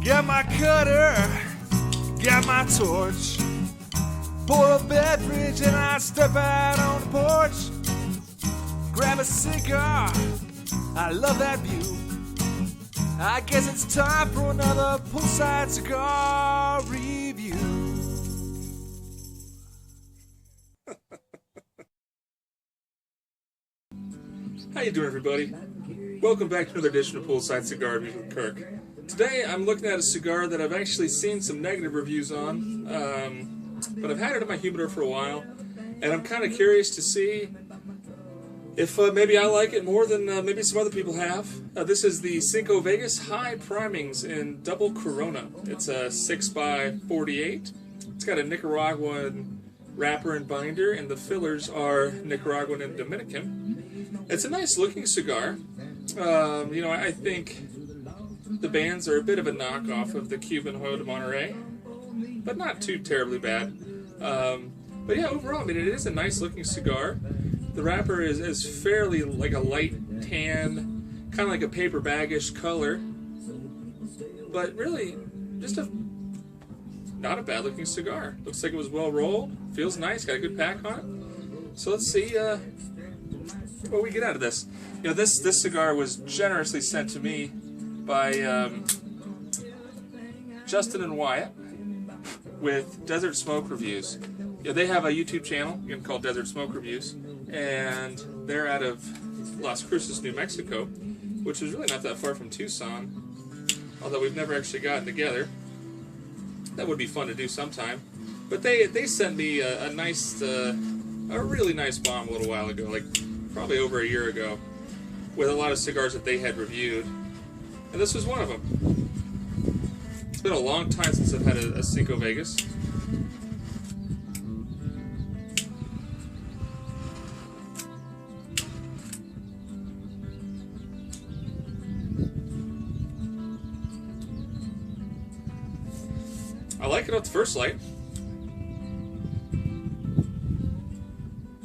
Got my cutter, got my torch. Pour a beverage and I step out on the porch. Grab a cigar, I love that view. I guess it's time for another Poolside Cigar review. How you doing, everybody? Welcome back to another edition of Poolside Cigar Reviews with Kirk. Today I'm looking at a cigar that I've actually seen some negative reviews on, but I've had it in my humidor for a while, and I'm kind of curious to see if maybe I like it more than maybe some other people have. This is the Cinco Vegas High Primings in Double Corona. It's a 6x48. It's got a Nicaraguan wrapper and binder, and the fillers are Nicaraguan and Dominican. It's a nice looking cigar. You know, I think the bands are a bit of a knockoff of the Cuban Joyo de Monterrey, but not too terribly bad. But yeah, overall, I mean, it is a nice looking cigar. The wrapper is fairly like a light tan, kind of like a paper bag-ish color, but really just not a bad looking cigar. Looks like it was well rolled, feels nice, got a good pack on it. So let's see what we get out of this. You know, this cigar was generously sent to me by Justin and Wyatt with Desert Smoke Reviews. Yeah, they have a YouTube channel called Desert Smoke Reviews, and they're out of Las Cruces, New Mexico, which is really not that far from Tucson, although we've never actually gotten together. That would be fun to do sometime. But they sent me a really nice bomb a little while ago, like probably over a year ago, with a lot of cigars that they had reviewed, and this was one of them. It's been a long time since I've had a Cinco Vegas. I like it off the first light.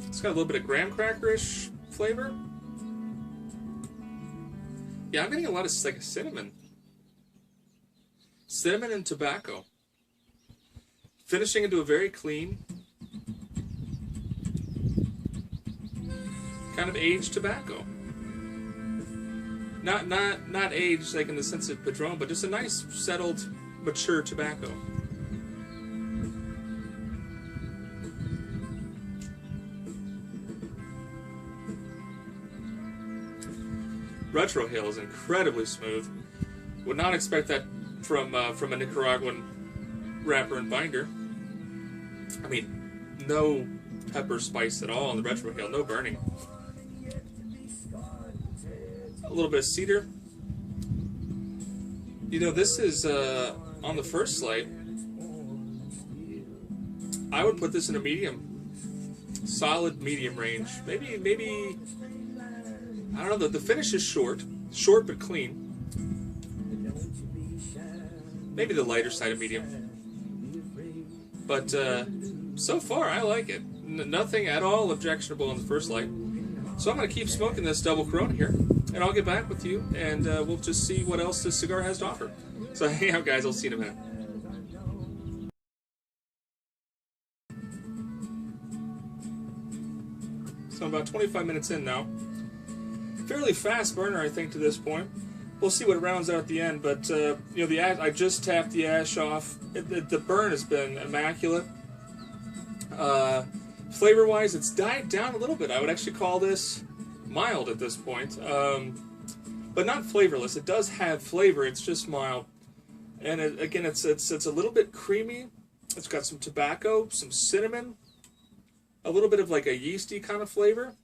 It's got a little bit of graham cracker-ish flavor. Yeah, I'm getting a lot of like cinnamon. Cinnamon and tobacco. Finishing into a very clean, kind of aged tobacco. Not aged like in the sense of Padron, but just a nice, settled, mature tobacco. Retrohale is incredibly smooth. Would not expect that from a Nicaraguan wrapper and binder. I mean, no pepper spice at all in the retrohale, no burning. A little bit of cedar. You know, this is on the first slide. I would put this in a medium, solid medium range. Maybe. I don't know, the finish is short but clean. Maybe the lighter side of medium. But so far, I like it. Nothing at all objectionable on the first light. So I'm going to keep smoking this Double Corona here, and I'll get back with you, and we'll just see what else this cigar has to offer. So hang out, guys. I'll see you in a minute. So I'm about 25 minutes in now. Fairly fast burner, I think, to this point. We'll see what it rounds out at the end, but you know, the ash, I just tapped the ash off. The burn has been immaculate. Flavor-wise, it's died down a little bit. I would actually call this mild at this point, but not flavorless. It does have flavor. It's just mild, and again, it's a little bit creamy. It's got some tobacco, some cinnamon, a little bit of like a yeasty kind of flavor.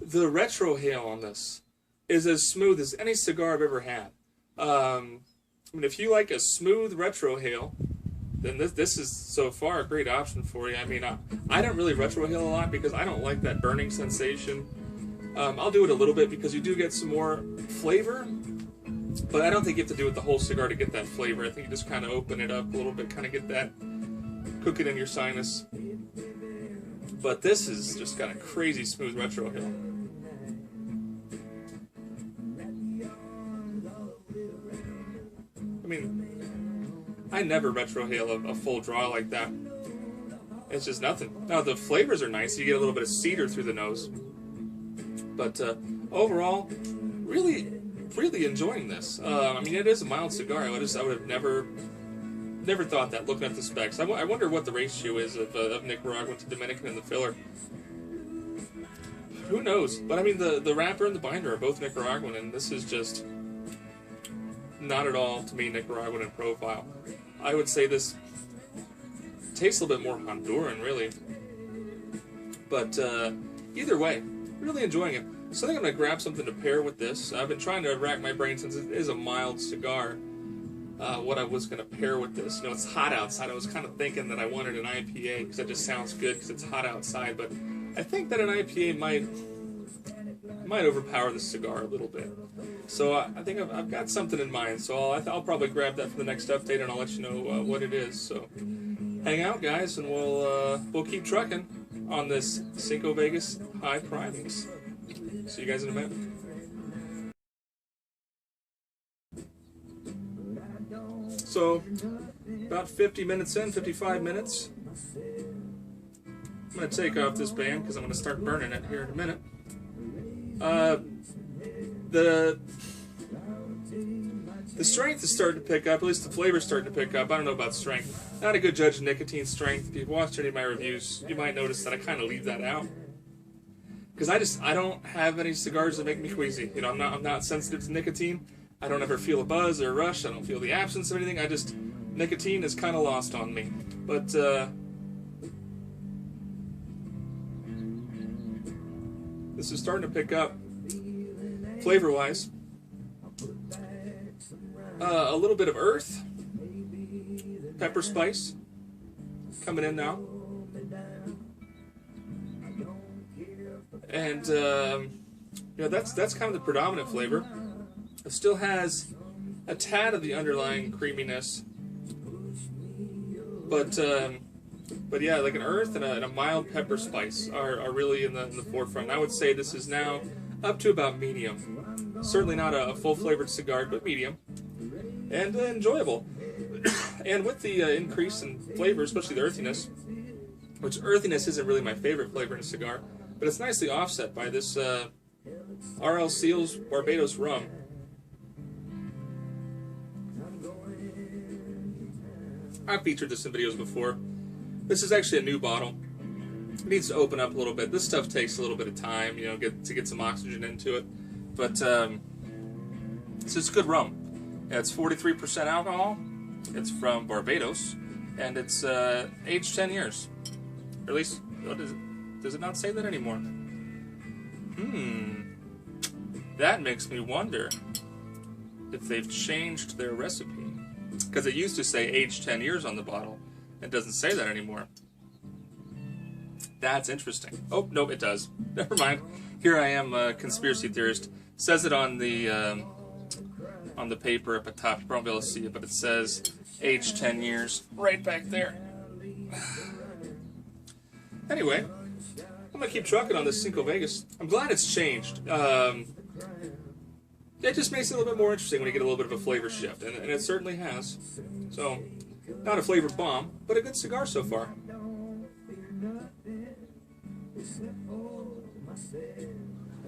The retrohale on this is as smooth as any cigar I've ever had. I mean, if you like a smooth retrohale, then this is so far a great option for you. I mean, I don't really retrohale a lot because I don't like that burning sensation. I'll do it a little bit because you do get some more flavor, but I don't think you have to do it the whole cigar to get that flavor. I think you just kind of open it up a little bit, kind of get that, cook it in your sinus. But this is just got a crazy smooth retrohale. I mean, I never retrohale a full draw like that. It's just nothing. Now the flavors are nice. You get a little bit of cedar through the nose. But overall, really enjoying this. I mean, it is a mild cigar. I would have never thought that looking at the specs. I wonder what the ratio is of Nicaraguan to Dominican in the filler. Who knows? But I mean, the wrapper and the binder are both Nicaraguan, and this is just not at all, to me, Nicaraguan in profile. I would say this tastes a little bit more Honduran, really. But either way, really enjoying it. So I think I'm going to grab something to pair with this. I've been trying to rack my brain, since it is a mild cigar, what I was going to pair with this. You know, it's hot outside. I was kind of thinking that I wanted an IPA, because that just sounds good because it's hot outside. But I think that an IPA might overpower the cigar a little bit. So I think I've got something in mind. So I'll probably grab that for the next update, and I'll let you know what it is. So hang out, guys, and we'll keep trucking on this Cinco Vegas High Primings. See you guys in a minute. So about 50 minutes in, 55 minutes. I'm going to take off this band because I'm going to start burning it here in a minute. The strength is starting to pick up, at least the flavor's starting to pick up. I don't know about strength. Not a good judge of nicotine strength. If you've watched any of my reviews, you might notice that I kind of leave that out. Because I don't have any cigars that make me queasy. You know, I'm not sensitive to nicotine. I don't ever feel a buzz or a rush. I don't feel the absence of anything. Nicotine is kind of lost on me. But, this is starting to pick up flavor-wise. A little bit of earth, pepper spice coming in now. And, that's kind of the predominant flavor. It still has a tad of the underlying creaminess. But yeah, like an earth and a mild pepper spice are really in the forefront. I would say this is now up to about medium. Certainly not a full-flavored cigar, but medium. And enjoyable. And with the increase in flavor, especially the earthiness, which earthiness isn't really my favorite flavor in a cigar, but it's nicely offset by this RL Seals Barbados rum. I've featured this in videos before. This is actually a new bottle. It needs to open up a little bit. This stuff takes a little bit of time, you know, to get some oxygen into it. But it's just good rum. Yeah, it's 43% alcohol. It's from Barbados, and it's aged 10 years. Or at least, does it not say that anymore? That makes me wonder if they've changed their recipe. Because it used to say aged 10 years on the bottle. It doesn't say that anymore. That's interesting. Oh, no, it does. Never mind. Here I am, a conspiracy theorist. Says it on the paper up at top. You won't be able to see it, but it says aged 10 years right back there. Anyway, I'm going to keep trucking on this Cinco Vegas. I'm glad it's changed. It just makes it a little bit more interesting when you get a little bit of a flavor shift, and it certainly has. So, not a flavor bomb, but a good cigar so far.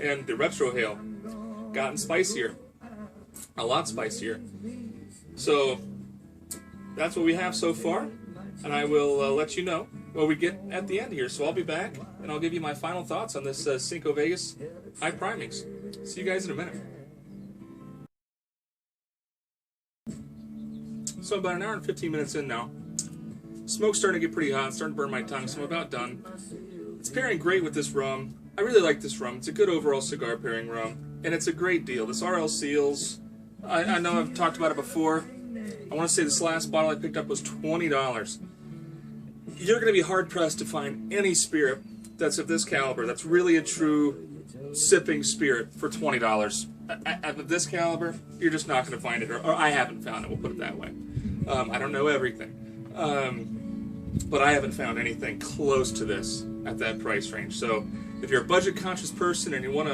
And the retrohale, gotten spicier. A lot spicier. So, that's what we have so far, and I will let you know what we get at the end here. So I'll be back, and I'll give you my final thoughts on this Cinco Vegas High Primings. See you guys in a minute. So about an hour and 15 minutes in now. Smoke's starting to get pretty hot, starting to burn my tongue, so I'm about done. It's pairing great with this rum. I really like this rum. It's a good overall cigar pairing rum, and it's a great deal. This RL Seals, I know I've talked about it before. I want to say this last bottle I picked up was $20. You're going to be hard-pressed to find any spirit that's of this caliber, that's really a true sipping spirit for $20. At this caliber, you're just not going to find it, or I haven't found it, we'll put it that way. I don't know everything, but I haven't found anything close to this at that price range. So if you're a budget-conscious person and you want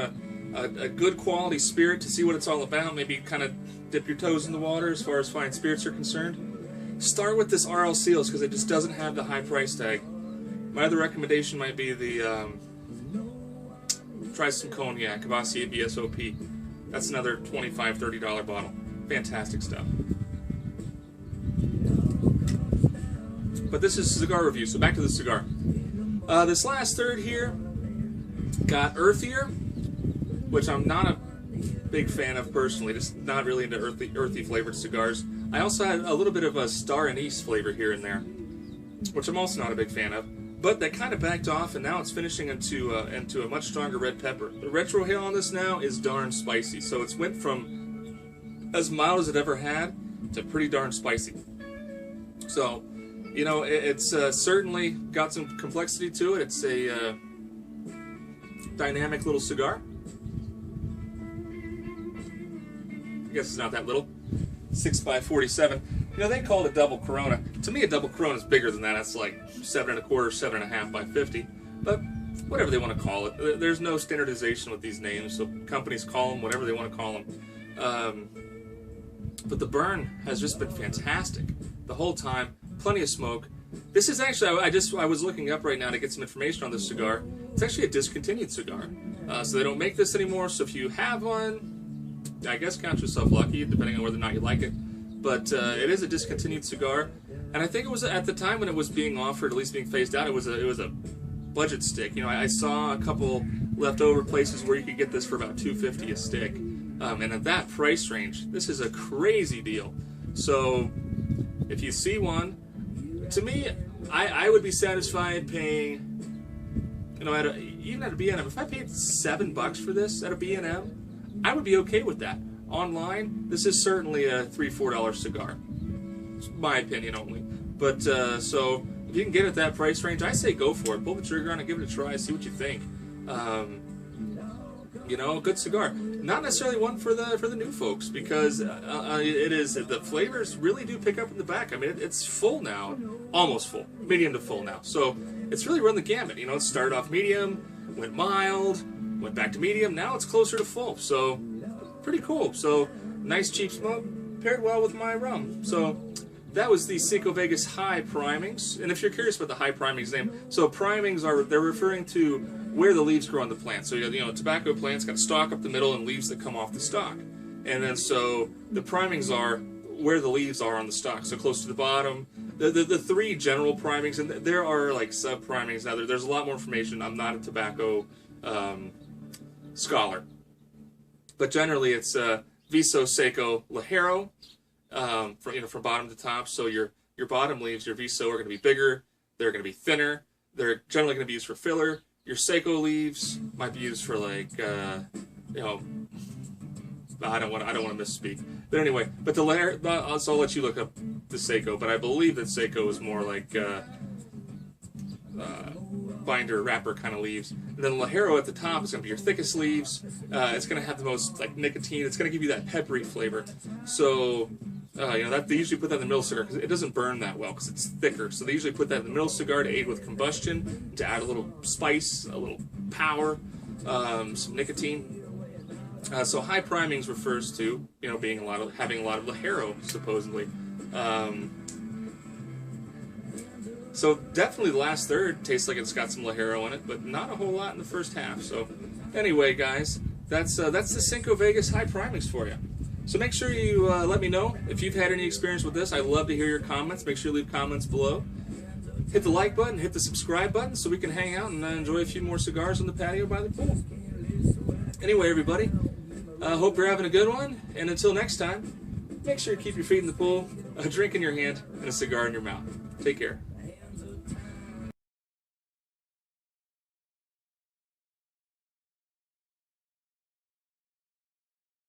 a good quality spirit to see what it's all about, maybe kind of dip your toes in the water as far as fine spirits are concerned, start with this RL Seals because it just doesn't have the high price tag. My other recommendation might be the try some cognac, Cavassier VSOP. That's another $25, $30 bottle. Fantastic stuff. But this is a cigar review, so back to the cigar. This last third here got earthier, which I'm not a big fan of personally, just not really into earthy flavored cigars. I also had a little bit of a star anise flavor here and there, which I'm also not a big fan of. But that kind of backed off, and now it's finishing into a much stronger red pepper. The retrohale on this now is darn spicy, so it's went from as mild as it ever had to pretty darn spicy. So, you know, it's certainly got some complexity to it. It's a dynamic little cigar. I guess it's not that little. 6x47. You know, they call it a double Corona. To me, a double Corona is bigger than that. It's like 7 1/4, 7.5 by 50. But whatever they want to call it. There's no standardization with these names, so companies call them whatever they want to call them. But the burn has just been fantastic the whole time. Plenty of smoke. This is actually, I was looking up right now to get some information on this cigar. It's actually a discontinued cigar. So they don't make this anymore, so if you have one, I guess count yourself lucky, depending on whether or not you like it. But it is a discontinued cigar, and I think it was at the time when it was being offered, at least being phased out, it was a budget stick. You know, I saw a couple leftover places where you could get this for about $2.50 a stick, and at that price range, this is a crazy deal. So if you see one, to me, I would be satisfied paying, you know, even at a B&M. If I paid $7 for this at a B&M, I would be okay with that. Online, this is certainly a $3, $4 cigar. It's my opinion only. But, so, if you can get it at that price range, I say go for it. Pull the trigger on it, give it a try, see what you think. You know, a good cigar. Not necessarily one for the new folks, because it is, the flavors really do pick up in the back. I mean, it's full now. Almost full. Medium to full now. So, it's really run the gamut. You know, it started off medium, went mild, went back to medium, now it's closer to full. So, pretty cool. So, nice cheap smoke, paired well with my rum. So, that was the Cinco Vegas High Primings. And if you're curious about the High Primings name, so primings they're referring to where the leaves grow on the plant. So, you know, tobacco plants got a stalk up the middle and leaves that come off the stalk. And then so the primings are where the leaves are on the stalk, so close to the bottom. The three general primings, and there are like sub primings. Now there's a lot more information. I'm not a tobacco scholar, but generally it's Viso, Seco, Ligero, from bottom to top. So your bottom leaves, your Viso, are going to be bigger. They're going to be thinner. They're generally going to be used for filler. Your Seco leaves might be used for like you know, I don't want to misspeak. But anyway, but the Ligero, so I'll let you look up the Seco. But I believe that Seco is more like binder wrapper kind of leaves. And then Ligero at the top is going to be your thickest leaves. It's going to have the most like nicotine. It's going to give you that peppery flavor. So you know, they usually put that in the middle cigar because it doesn't burn that well because it's thicker. So they usually put that in the middle cigar to aid with combustion, to add a little spice, a little power, some nicotine. So high primings refers to, you know, having a lot of Ligero supposedly. So definitely the last third tastes like it's got some Ligero in it, but not a whole lot in the first half. So anyway, guys, that's the Cinco Vegas High Primings for you. So make sure you let me know if you've had any experience with this. I'd love to hear your comments. Make sure you leave comments below. Hit the like button, hit the subscribe button so we can hang out and enjoy a few more cigars on the patio by the pool. Anyway, everybody, hope you're having a good one. And until next time, make sure you keep your feet in the pool, a drink in your hand, and a cigar in your mouth. Take care.